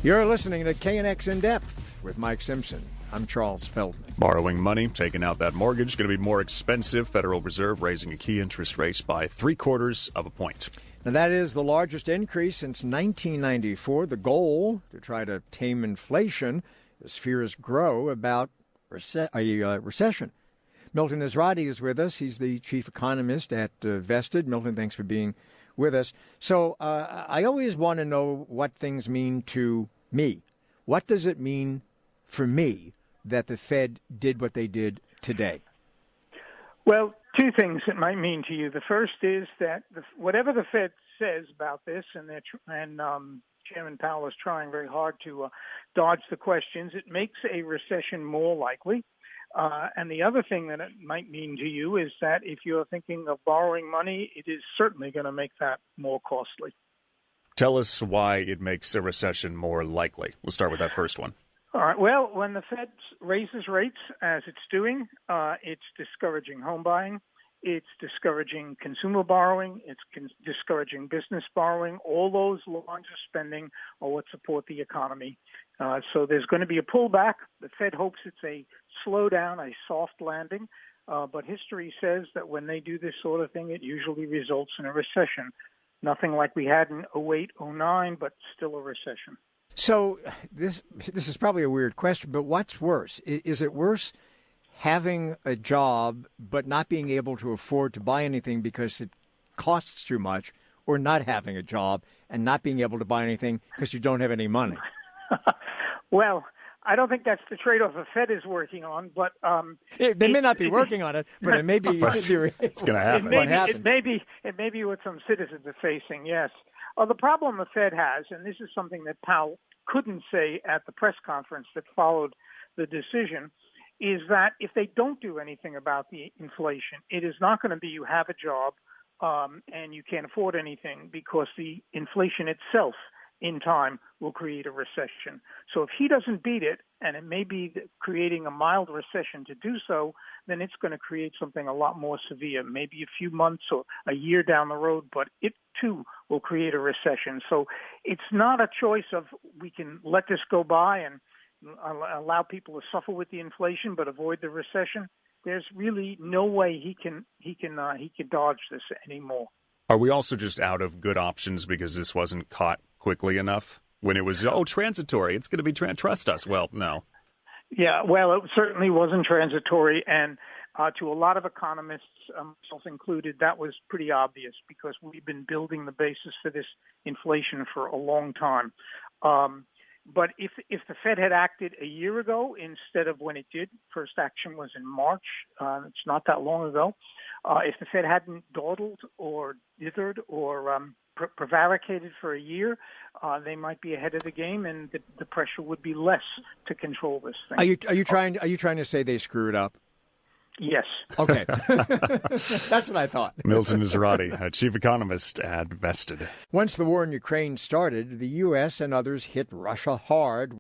You're listening to KNX In Depth with Mike Simpson. I'm Charles Feldman. Borrowing money, taking out that mortgage, going to be more expensive. Federal Reserve raising a key interest rate by 0.75 of a point. Now, that is the largest increase since 1994. The goal, to try to tame inflation as fears grow about a recession. Milton Ezrati is with us. He's the chief economist at Vested. Milton, thanks for being with us. So I always want to know what things mean to me. What does it mean for me that the Fed did what they did today? Well, two things it might mean to you. The first is that whatever the Fed says about this, and Chairman Powell is trying very hard to dodge the questions, it makes a recession more likely. And the other thing that it might mean to you is that if you're thinking of borrowing money, it is certainly going to make that more costly. Tell us why it makes a recession more likely. We'll start with that first one. All right. Well, when the Fed raises rates, as it's doing, it's discouraging home buying. It's discouraging consumer borrowing. It's discouraging business borrowing. All those lines of spending are what support the economy. So there's going to be a pullback. The Fed hopes it's a slowdown, a soft landing. But history says that when they do this sort of thing, it usually results in a recession. Nothing like we had in 08, 09, but still a recession. So this is probably a weird question, but what's worse? Is it worse having a job but not being able to afford to buy anything because it costs too much, or not having a job and not being able to buy anything because you don't have any money? Well, I don't think that's the trade-off the Fed is working on, but they may not be working on it, but it may be serious. It's going to happen. It may be what some citizens are facing, yes. The problem the Fed has, and this is something that Powell couldn't say at the press conference that followed the decision, is that if they don't do anything about the inflation, it is not going to be you have a job and you can't afford anything, because the inflation itself in time will create a recession. So if he doesn't beat it, and it may be creating a mild recession to do so, then it's going to create something a lot more severe, maybe a few months or a year down the road, but it too will create a recession. So it's not a choice of we can let this go by and allow people to suffer with the inflation but avoid the recession. There's really no way he can dodge this anymore. Are we also just out of good options because this wasn't caught quickly enough? When it was, transitory, it's going to be, trust us. Well, no. Yeah, well, it certainly wasn't transitory. And to a lot of economists, myself included, that was pretty obvious, because we've been building the basis for this inflation for a long time. But if the Fed had acted a year ago instead of when it did, first action was in March, it's not that long ago, if the Fed hadn't dawdled or dithered or prevaricated for a year, they might be ahead of the game, and the pressure would be less to control this thing. Are you trying to say they screwed up? Yes. Okay. That's what I thought. Milton Ezrati, chief economist at Vested. Once the war in Ukraine started, the U.S. and others hit Russia hard.